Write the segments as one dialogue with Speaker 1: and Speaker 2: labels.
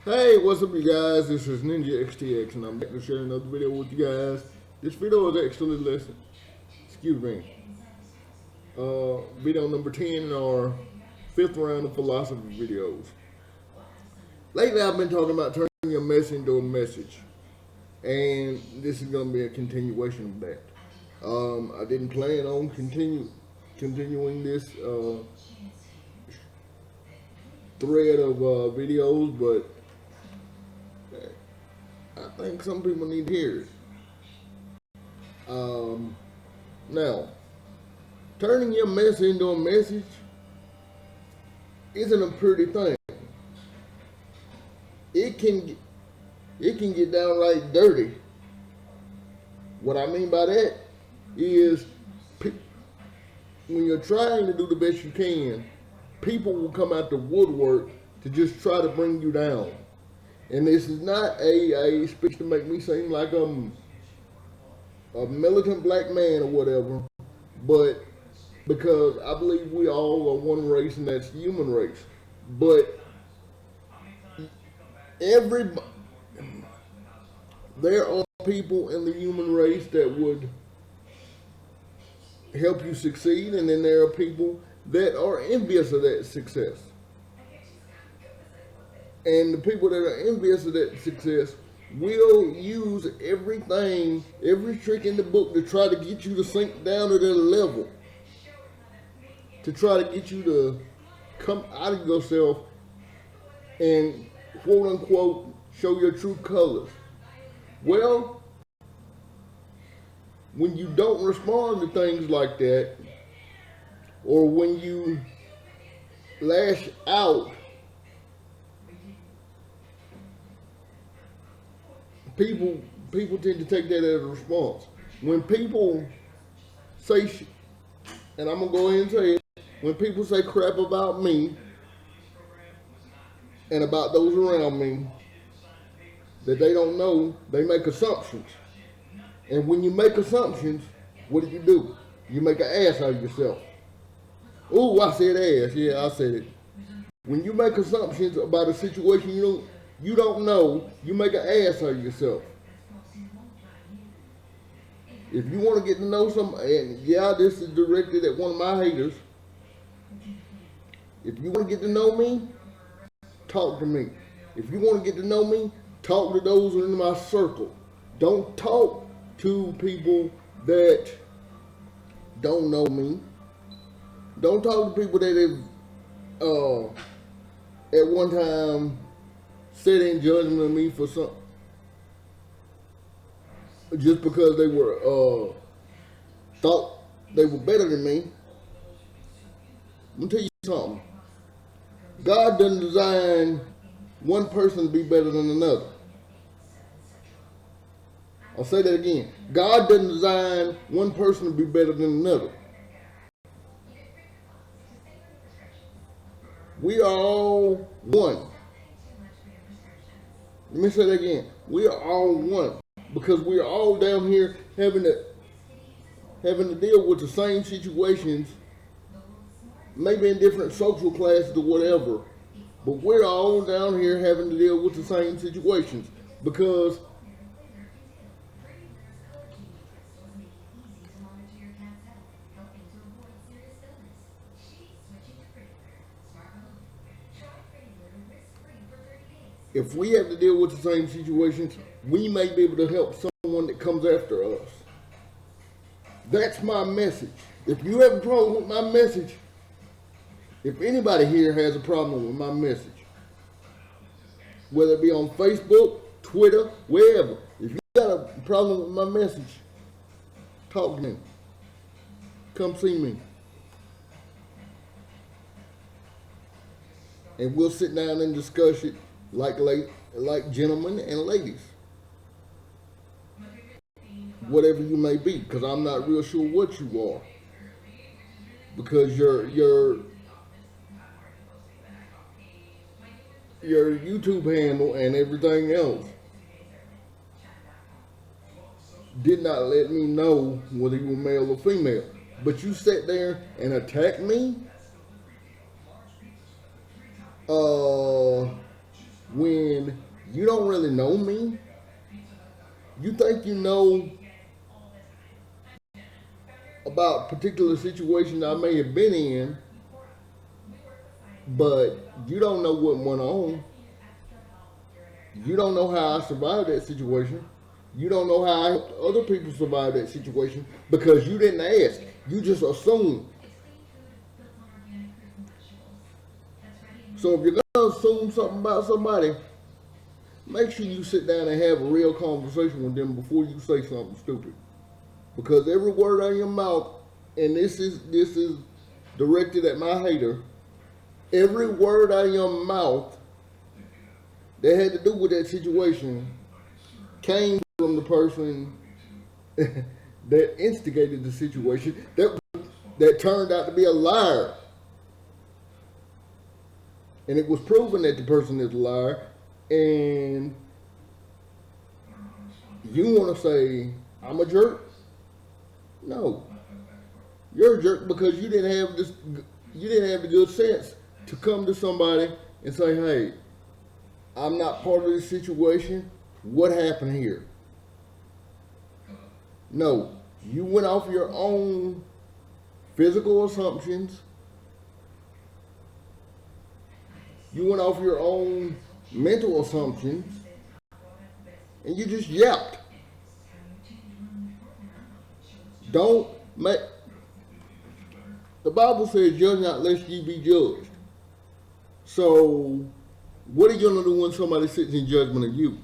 Speaker 1: Hey, what's up, you guys? This is Ninjaxtx, and I'm back to share another video with you guys. This video is actually lesson, excuse me, video number 10 in our fifth round of philosophy videos. Lately, I've been talking about turning your mess into a message, and this is going to be a continuation of that. I didn't plan on continuing this thread of videos, but I think some people need to hear it. Now, turning your mess into a message isn't a pretty thing. It can get downright dirty. What I mean by that is, when you're trying to do the best you can, people will come out the woodwork to just try to bring you down. And this is not a speech to make me seem like I'm a militant black man or whatever, but because I believe we all are one race, and that's the human race. But there are people in the human race that would help you succeed, and then there are people that are envious of that success. And the people that are envious of that success will use everything, every trick in the book to try to get you to sink down to their level, to try to get you to come out of yourself and quote unquote show your true colors. Well, when you don't respond to things like that, or when you lash out, people tend to take that as a response. When people say, and I'm gonna go ahead and say it, when people say crap about me and about those around me that they don't know, they make assumptions. And when you make assumptions, what do? You make an ass out of yourself. Ooh, I said ass. Yeah, I said it. When you make assumptions about a situation you don't know, you make an ass out of yourself. If you want to get to know somebody, and yeah, this is directed at one of my haters. If you want to get to know me, talk to me. If you want to get to know me, talk to those in my circle. Don't talk to people that don't know me. Don't talk to people that have at one time sit in judgment of me for something, just because they were thought they were better than me. I'm gonna tell you something. God doesn't design one person to be better than another. I'll say that again. God doesn't design one person to be better than another. We are all one. Let me say that again. We are all one, because we are all down here having to deal with the same situations, maybe in different social classes or whatever. But we're all down here having to deal with the same situations, because if we have to deal with the same situations, we may be able to help someone that comes after us. That's my message. If you have a problem with my message, if anybody here has a problem with my message, whether it be on Facebook, Twitter, wherever, if you got a problem with my message, talk to me. Come see me. And we'll sit down and discuss it like gentlemen and ladies. Whatever you may be, because I'm not real sure what you are. Because your YouTube handle and everything else did not let me know whether you were male or female. But you sat there and attacked me. when you don't really know me. You think you know about particular situations I may have been in, but you don't know what went on. You don't know how I survived that situation. You don't know how I helped other people survive that situation because you didn't ask. You just assumed. So if you're gonna assume something about somebody, make sure you sit down and have a real conversation with them before you say something stupid. Because every word out of your mouth, and this is directed at my hater, every word out of your mouth that had to do with that situation came from the person that instigated the situation that turned out to be a liar. And it was proven that the person is a liar. And you want to say, I'm a jerk? No. You're a jerk because you didn't have the good sense to come to somebody and say, hey, I'm not part of this situation. What happened here? No. You went off your own physical assumptions. You went off your own mental assumptions. And you just yapped. Don't make... The Bible says, judge not lest ye be judged. So, what are you going to do when somebody sits in judgment of you?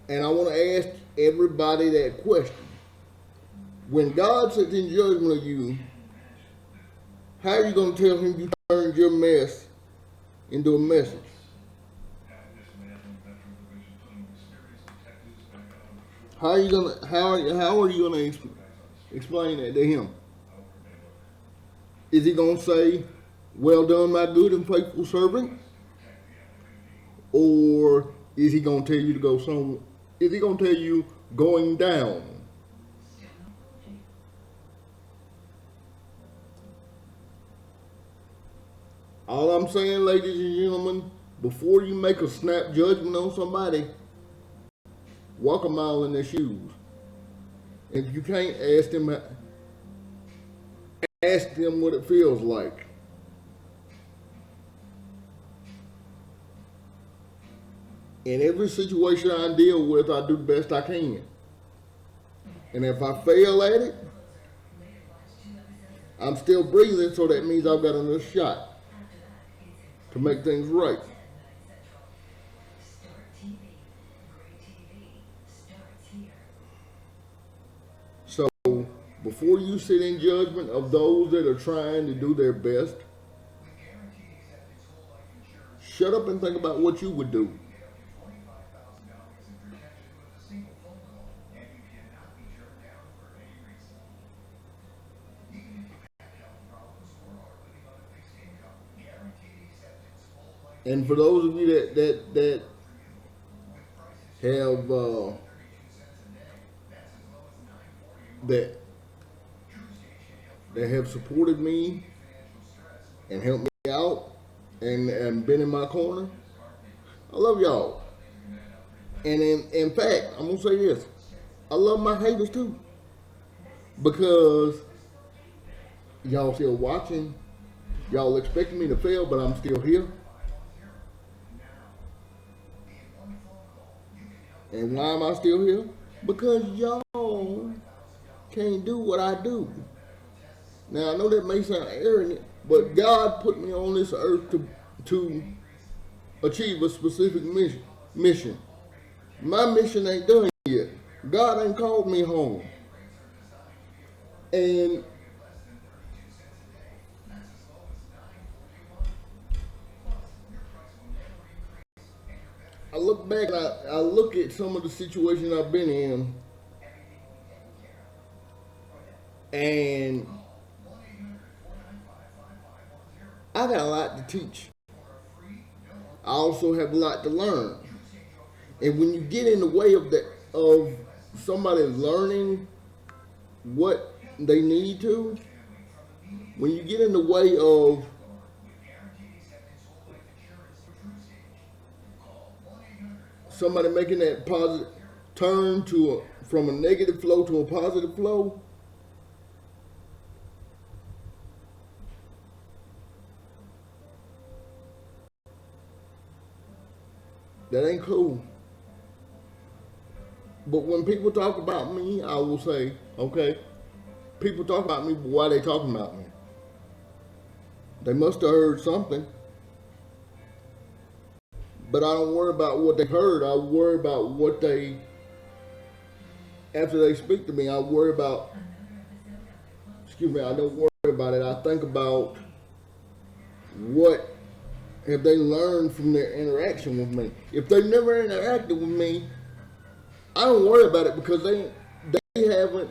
Speaker 1: And I want to ask everybody that question. When God sits in judgment of you, how are you going to tell him you turned your mess into a message? How are you gonna explain that to him? Is he gonna say, "Well done, my good and faithful servant," or is he gonna tell you to go somewhere? Is he gonna tell you going down? All I'm saying, ladies and gentlemen, before you make a snap judgment on somebody, walk a mile in their shoes. If you can't, ask them what it feels like. In every situation I deal with, I do the best I can. And if I fail at it, I'm still breathing, so that means I've got another shot to make things right. So, before you sit in judgment of those that are trying to do their best, shut up and think about what you would do. And for those of you that have that have supported me and helped me out and been in my corner, I love y'all. And in fact, I'm gonna say this: I love my haters too, because y'all still watching. Y'all expecting me to fail, but I'm still here. And why am I still here? Because y'all can't do what I do. Now I know that may sound arrogant, but God put me on this earth to achieve a specific mission. My mission ain't done yet. God ain't called me home. And I look back and I look at some of the situations I've been in, and I got a lot to teach. I also have a lot to learn. And when you get in the way of somebody learning what they need to, when you get in the way of somebody making that positive turn from a negative flow to a positive flow, that ain't cool. But when people talk about me, I will say, okay, people talk about me, but why are they talking about me? They must have heard something. But I don't worry about what they heard. I worry about what they, after they speak to me, I worry about, excuse me, I don't worry about it. I think about what have they learned from their interaction with me. If they never interacted with me, I don't worry about it because they haven't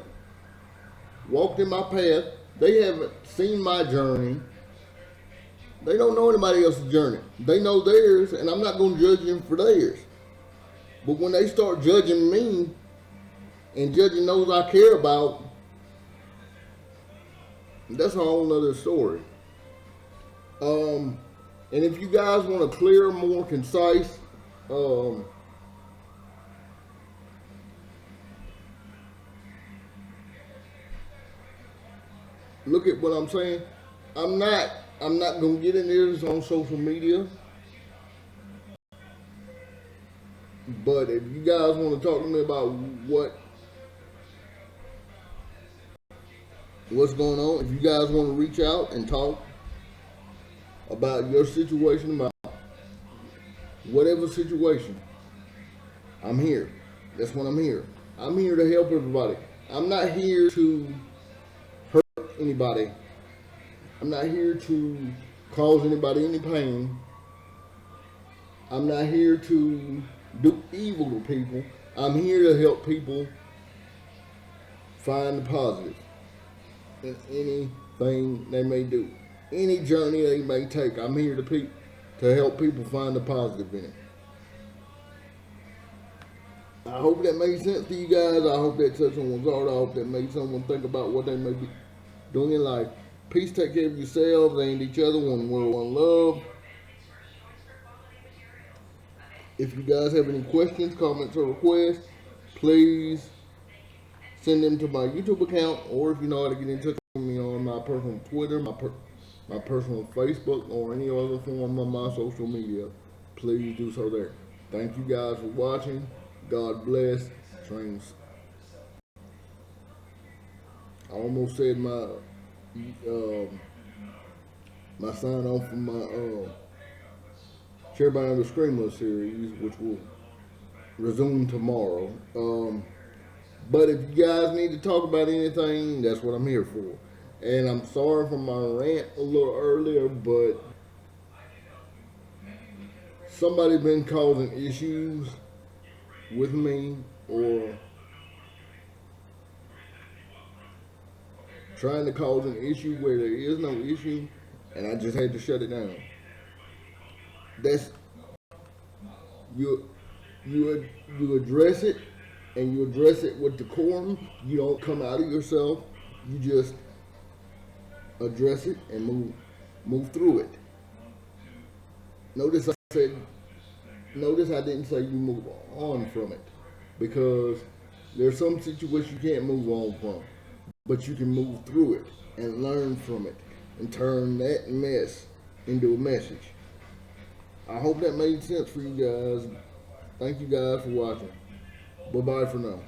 Speaker 1: walked in my path. They haven't seen my journey. They don't know anybody else's journey. They know theirs, and I'm not going to judge them for theirs. But when they start judging me and judging those I care about, that's a whole nother story. And if you guys want a clear, more concise, look at what I'm saying. I'm not gonna get into this on social media. But if you guys want to talk to me about what's going on, if you guys want to reach out and talk about your situation, about whatever situation, I'm here. That's what I'm here. I'm here to help everybody. I'm not here to hurt anybody. I'm not here to cause anybody any pain. I'm not here to do evil to people. I'm here to help people find the positive in anything they may do. Any journey they may take, I'm here to help people find the positive in it. I hope that made sense to you guys. I hope that touched someone's heart. I hope that made someone think about what they may be doing in life. Peace, take care of yourselves and each other. One world, one love. If you guys have any questions, comments, or requests, please send them to my YouTube account, or if you know how to get in touch with me on my personal Twitter, my personal Facebook, or any other form of my social media, please do so there. Thank you guys for watching. God bless. Trains. I almost said my sign off from my Share by the Screamless series, which will resume tomorrow. But if you guys need to talk about anything, that's what I'm here for. And I'm sorry for my rant a little earlier, but somebody's been causing issues with me or trying to cause an issue where there is no issue, and I just had to shut it down. That's you address it, and you address it with decorum. You don't come out of yourself. You just address it and move through it. Notice I didn't say you move on from it, because there's some situations you can't move on from, but you can move through it and learn from it and turn that mess into a message. I hope that made sense for you guys. Thank you guys for watching. Bye-bye for now.